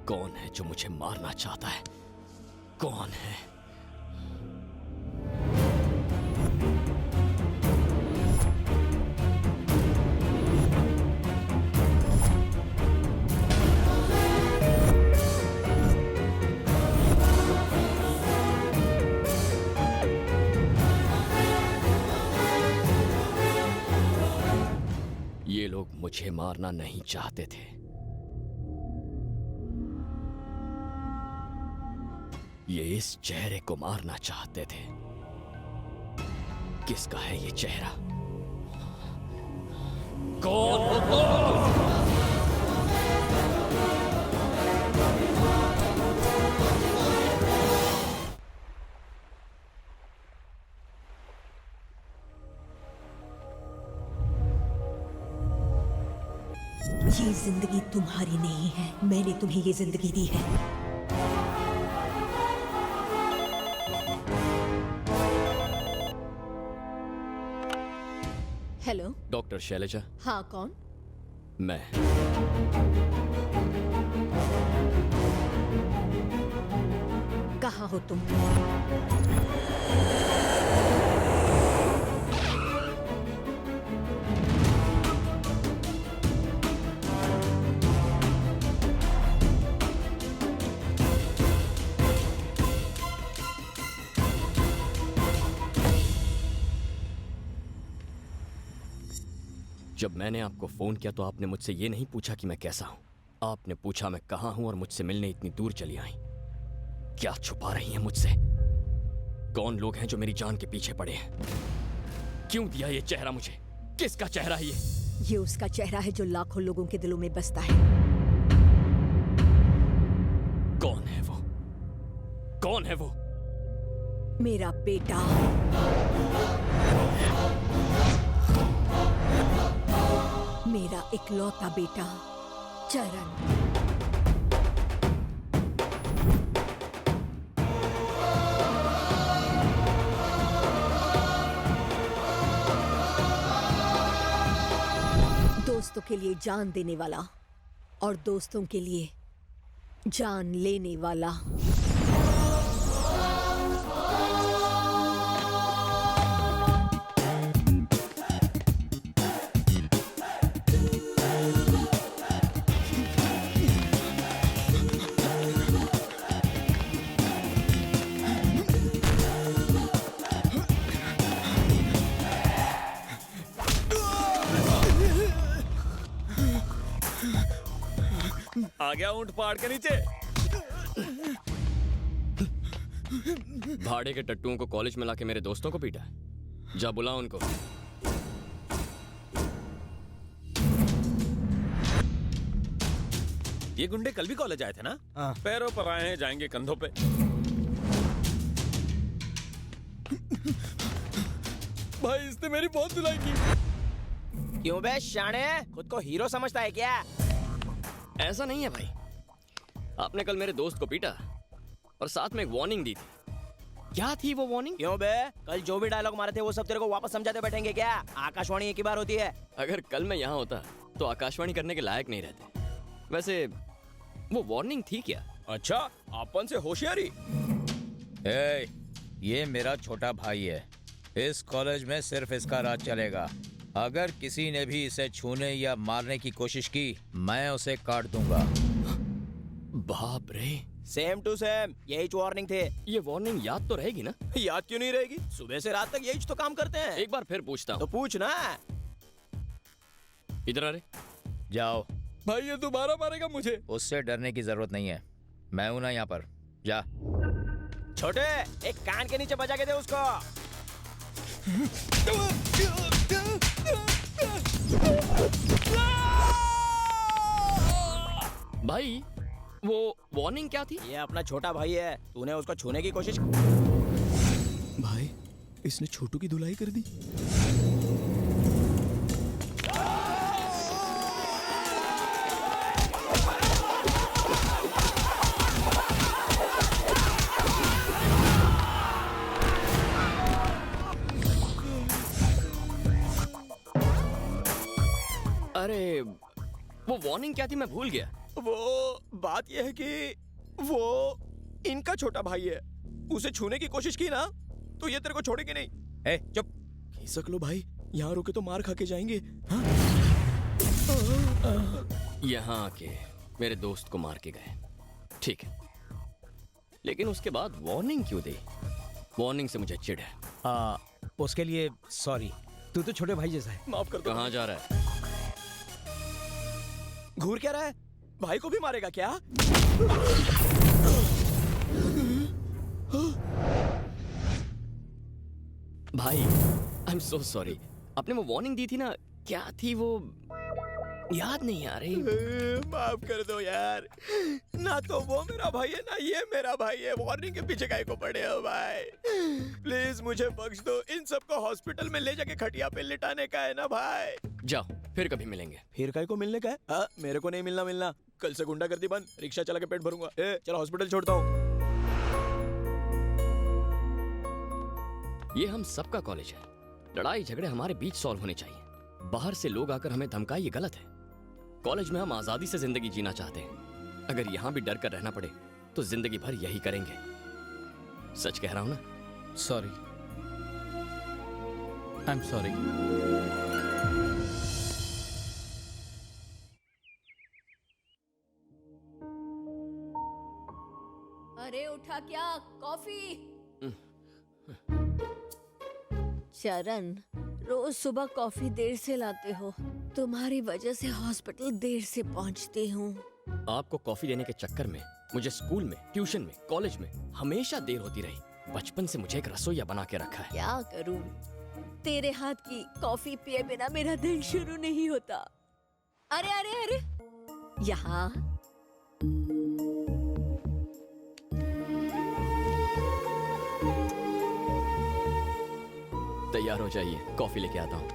कौन है जो मुझे मारना चाहता है? कौन है? ये लोग मुझे मारना नहीं चाहते थे। ये इस चेहरे को मारना चाहते थे। किसका है ये चेहरा? कौन हो तुम? ये जिंदगी तुम्हारी नहीं है, मैंने तुम्हें ये जिंदगी दी है। हेलो। डॉक्टर शैलजा? हाँ, कौन? मैं। कहाँ हो तुम? जब मैंने आपको फोन किया तो आपने मुझसे ये नहीं पूछा कि मैं कैसा हूं। आपने पूछा मैं कहां हूं और मुझसे मिलने इतनी दूर चली आई। क्या छुपा रही हैं मुझसे? कौन लोग हैं जो मेरी जान के पीछे पड़े हैं? क्यों दिया ये चेहरा मुझे? किसका चेहरा है ये? ये उसका चेहरा है जो लाखों लोगों के दिलों में बसता है। कौन है वो? कौन है वो? मेरा बेटा। मेरा इकलौता बेटा चरण। दोस्तों के लिए जान देने वाला और दोस्तों के लिए जान लेने वाला। आ गया ऊंट पहाड़ के नीचे। भाड़े के टट्टुओं को कॉलेज में लाके मेरे दोस्तों को पीटा। जा बुला उनको। ये गुंडे कल भी कॉलेज आए थे ना? पैरों पर आए हैं, जाएंगे कंधों पे। भाई इसने मेरी बहुत धुलाई की। क्यों बे शाणे, खुद को हीरो समझता है क्या? ऐसा नहीं है भाई। आपने कल मेरे दोस्त को पीटा और साथ में एक वार्निंग दी थी। क्या थी वो वार्निंग? क्यों बे, कल जो भी डायलॉग मारे थे वो सब तेरे को वापस समझाते बैठेंगे क्या? आकाशवाणी एक ही बार होती है। अगर कल मैं यहाँ होता तो आकाशवाणी करने के लायक नहीं रहते। वैसे वो वार्निंग थी क्या? अच्छा, अपन से होशियारी। ए, ये मेरा छोटा भाई है। इस कॉलेज में सिर्फ इसका राज चलेगा। अगर किसी ने भी इसे छूने या मारने की कोशिश की, मैं उसे काट दूंगा। बाप रे। सेम टू सेम यही वार्निंग थे। ये वार्निंग याद तो रहेगी ना? याद क्यों नहीं रहेगी? सुबह से रात तक यही तो काम करते हैं। एक बार फिर पूछता हूँ। तो पूछ ना। इधर आ रे। जाओ। भाई ये दोबारा मारेगा मुझे। उससे डरने की जरूरत नहीं है, मैं हूं ना यहाँ पर। जा। छोटे, एक कान के नीचे बजा के दे उसको। भाई वो वार्निंग क्या थी? ये अपना छोटा भाई है, तूने उसको छूने की कोशिश। भाई इसने छोटू की धुलाई कर दी। अरे वो वार्निंग क्या थी मैं भूल गया। वो बात यह है कि वो इनका छोटा भाई है। उसे छूने की कोशिश की ना तो ये तेरे को छोड़ेगी नहीं। ए चुप। खिसक लो भाई, यहाँ रुके तो मार खा के जाएंगे। हाँ? यहाँ आके मेरे दोस्त को मार के गए, ठीक है, लेकिन उसके बाद वार्निंग क्यों दी? वार्निंग से मुझे चिढ़ है। उसके लिए सॉरी। तू तो छोटे भाई जैसा है। माफ कर दो। कहाँ जा रहा है? घूर क्या रहा है? भाई को भी मारेगा क्या? भाई आई एम सो सॉरी। आपने वो वार्निंग दी थी ना, क्या थी वो? याद नहीं आ रही। माफ कर दो यार, ना तो वो मेरा भाई है ना ये मेरा भाई है। वार्निंग के पीछे काहे को पड़े हो भाई? प्लीज मुझे बख्श दो। इन सबको हॉस्पिटल में ले जाके खटिया पे लिटाने का है ना भाई। जाओ, फिर कभी मिलेंगे। फिर काहे को मिलने का है? मेरे को नहीं मिलना। कल से गुंडागर्दी बंद, रिक्शा चला के पेट भरूंगा। चलो हॉस्पिटल छोड़ता हूँ। ये हम सबका कॉलेज है। लड़ाई झगड़े हमारे बीच सॉल्व होने चाहिए। बाहर से लोग आकर हमें धमकाए, ये गलत है। कॉलेज में हम आजादी से जिंदगी जीना चाहते हैं। अगर यहाँ भी डर कर रहना पड़े तो जिंदगी भर यही करेंगे। सच कह रहा हूं ना? Sorry, I am sorry. अरे उठा क्या? कॉफी। चरण, रोज सुबह कॉफी देर से लाते हो। तुम्हारी वजह से हॉस्पिटल देर से पहुंचती हूँ। आपको कॉफी देने के चक्कर में मुझे स्कूल में, ट्यूशन में, कॉलेज में हमेशा देर होती रही। बचपन से मुझे एक रसोइया बना के रखा है। क्या करूँ? तेरे हाथ की कॉफी पिए बिना मेरा दिन शुरू नहीं होता। अरे अरे अरे, यहाँ तैयार हो जाइए, कॉफी लेके आता हूँ।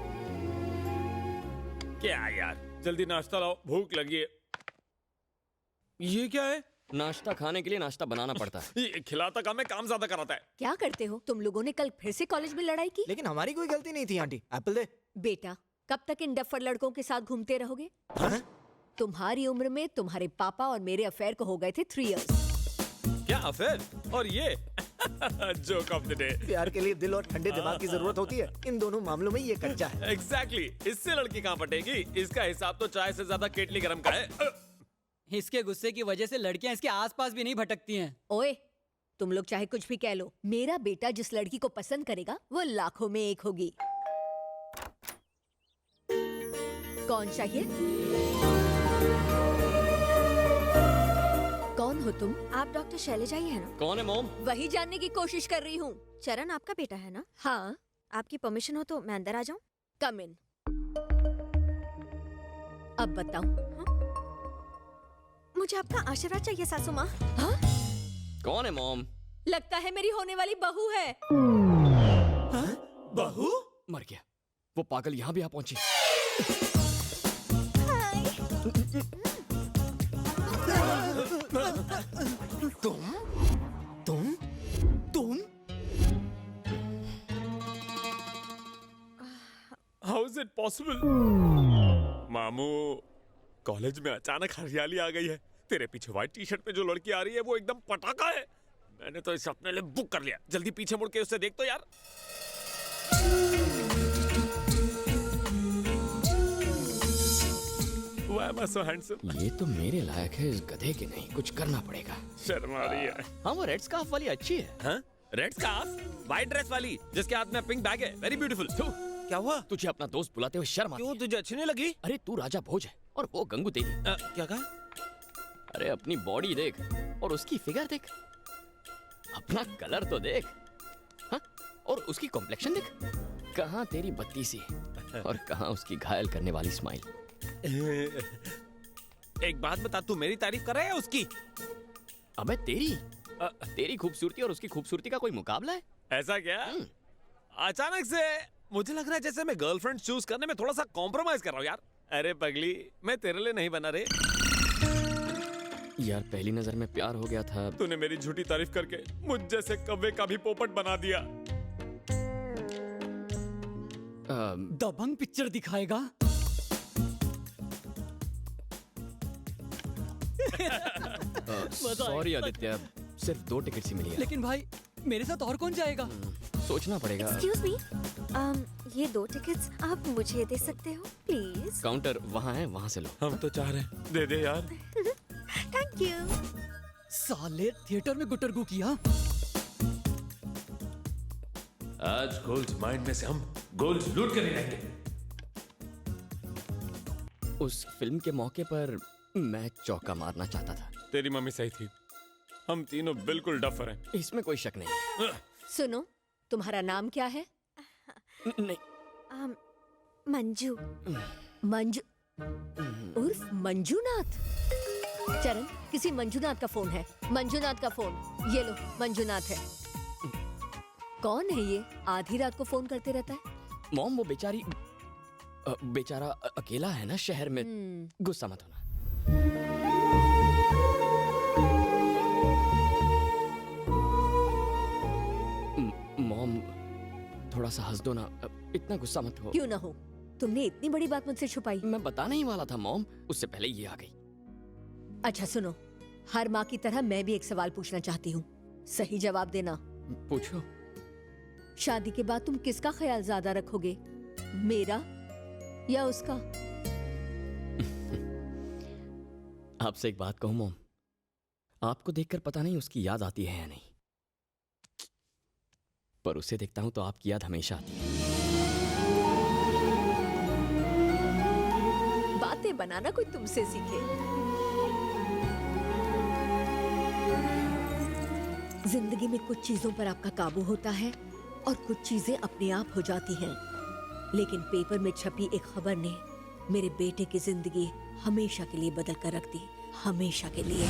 क्या यार, जल्दी नाश्ता लाओ, भूख लगी है। ये क्या है? नाश्ता खाने के लिए नाश्ता बनाना पड़ता है। ये खिलाता काम है, काम ज्यादा कराता है। क्या करते हो तुम लोगों ने? कल फिर से कॉलेज में लड़ाई की? लेकिन हमारी कोई गलती नहीं थी आंटी। एप्पल दे। बेटा, कब तक इन डफर लड़कों के साथ घूमते रहोगे? हाँ? तुम्हारी उम्र में तुम्हारे पापा और मेरे अफेयर को हो गए थे 3 इयर्स। क्या अफेयर? और ये जोक ऑफ द डे। प्यार के लिए दिल और ठंडे दिमाग की जरूरत होती है। इन दोनों मामलों में ये कच्चा है। एग्जैक्टली, इससे लड़की कहाँ पटेगी? इसका हिसाब तो चाय से ज्यादा केटली गरम का है। इसके गुस्से की वजह से लड़कियां इसके आसपास भी नहीं भटकती हैं। ओए, तुम लोग चाहे कुछ भी कह लो, मेरा बेटा जिस लड़की को पसंद करेगा वो लाखों में एक होगी। कौन चाहिए? कौन हो तुम? आप डॉक्टर शैलजा ही है ना? कौन है मोम? वही जानने की कोशिश कर रही हूँ। चरण आपका बेटा है ना? हाँ, आपकी परमिशन हो तो मैं अंदर आ जाऊं? कम इन। अब बताओ। मुझे आपका आशीर्वाद चाहिए सासू माँ। हाँ? कौन है मोम? लगता है मेरी होने वाली बहू है। बहू? मर गया। वो पागल यहाँ भी आ पहुंची। तुम? How is it possible? मामू, कॉलेज में अचानक हरियाली आ गई है। तेरे पीछे व्हाइट टी शर्ट में जो लड़की आ रही है वो एकदम पटाखा है। मैंने तो इसे अपने लिए बुक कर लिया। जल्दी पीछे मुड़ के उसे देख तो यार। Why am I so handsome? ये तो मेरे लायक है, इस गधे के नहीं। कुछ करना पड़ेगा। शर्म आ रही है। हाँ, वो रेड स्कार्फ वाली अच्छी है। हाँ? Red scarf? व्हाइट ड्रेस वाली जिसके हाथ में पिंक बैग है। Very beautiful. क्या हुआ? तुझे अपना दोस्त बुलाते हुए शर्म आती क्यों, है? तुझे अच्छी नहीं लगी? अरे तू राजा भोज है और वो गंगू तेरी। क्या कहा? अरे अपनी बॉडी देख और उसकी फिगर देख, अपना कलर तो देख, हाँ? और उसकी कॉम्प्लेक्शन देख। कहाँ तेरी बत्ती सी और कहाँ उसकी घायल करने वाली स्माइल। एक बात बता, तू मेरी तारीफ कर रहा है उसकी? अबे तेरी खूबसूरती और उसकी खूबसूरती का कोई मुकाबला है? ऐसा क्या? अचानक से मुझे लग रहा है जैसे मैं गर्लफ्रेंड चूज करने में थोड़ा सा कॉम्प्रोमाइज कर रहा हूँ यार। अरे पगली, मैं तेरे लिए नहीं बना रे। यार पहली नजर में प्यार हो गया था। तूने मेरी झूठी तारीफ करके मुझ जैसे कव्वे का भी पोपट बना दिया। दबंग पिक्चर दिखाएगा। सॉरी आदित्य, सिर्फ 2 टिकट ही मिली है। लेकिन भाई मेरे साथ और कौन जाएगा? सोचना पड़ेगा। एक्सक्यूज मी, ये 2 टिकट्स आप मुझे दे सकते हो प्लीज? काउंटर वहाँ है, वहाँ से लो। हम तो चाह रहे हैं, दे दे यार। Thank you. साले थिएटर में गुटरगू किया। आज गोल्ड माइंड में से हम गोल्ड लूट कर ही रहेंगे। उस फिल्म के मौके पर मैं चौका मारना चाहता था। तेरी मम्मी सही थी, हम तीनों बिल्कुल डफर हैं। इसमें कोई शक नहीं है। सुनो, तुम्हारा नाम क्या है? नहीं, मंजू। मंजू उर्फ मंजूनाथ। चरण, किसी मंजूनाथ का फोन है। मंजूनाथ का फोन ये लो। मंजूनाथ है। कौन है ये? आधी रात को फोन करते रहता है। मॉम वो बेचारा अकेला है ना शहर में। गुस्सा मत होना। मॉम थोड़ा सा हंस दो ना, इतना गुस्सा मत हो। क्यों ना हो, तुमने इतनी बड़ी बात मुझसे छुपाई। मैं बताने ही वाला था मॉम, उससे पहले ये आ गई। अच्छा सुनो, हर माँ की तरह मैं भी एक सवाल पूछना चाहती हूँ, सही जवाब देना। पूछो। शादी के बाद तुम किसका ख्याल ज्यादा रखोगे, मेरा या उसका? आपसे एक बात कहूं मॉम, आपको देखकर पता नहीं उसकी याद आती है या नहीं, पर उसे देखता हूं तो आपकी याद हमेशा आती है। बातें बनाना कोई तुमसे सीखे। जिंदगी में कुछ चीजों पर आपका काबू होता है और कुछ चीजें अपने आप हो जाती हैं। लेकिन पेपर में छपी एक खबर ने मेरे बेटे की जिंदगी हमेशा के लिए बदल कर रख दी, हमेशा के लिए।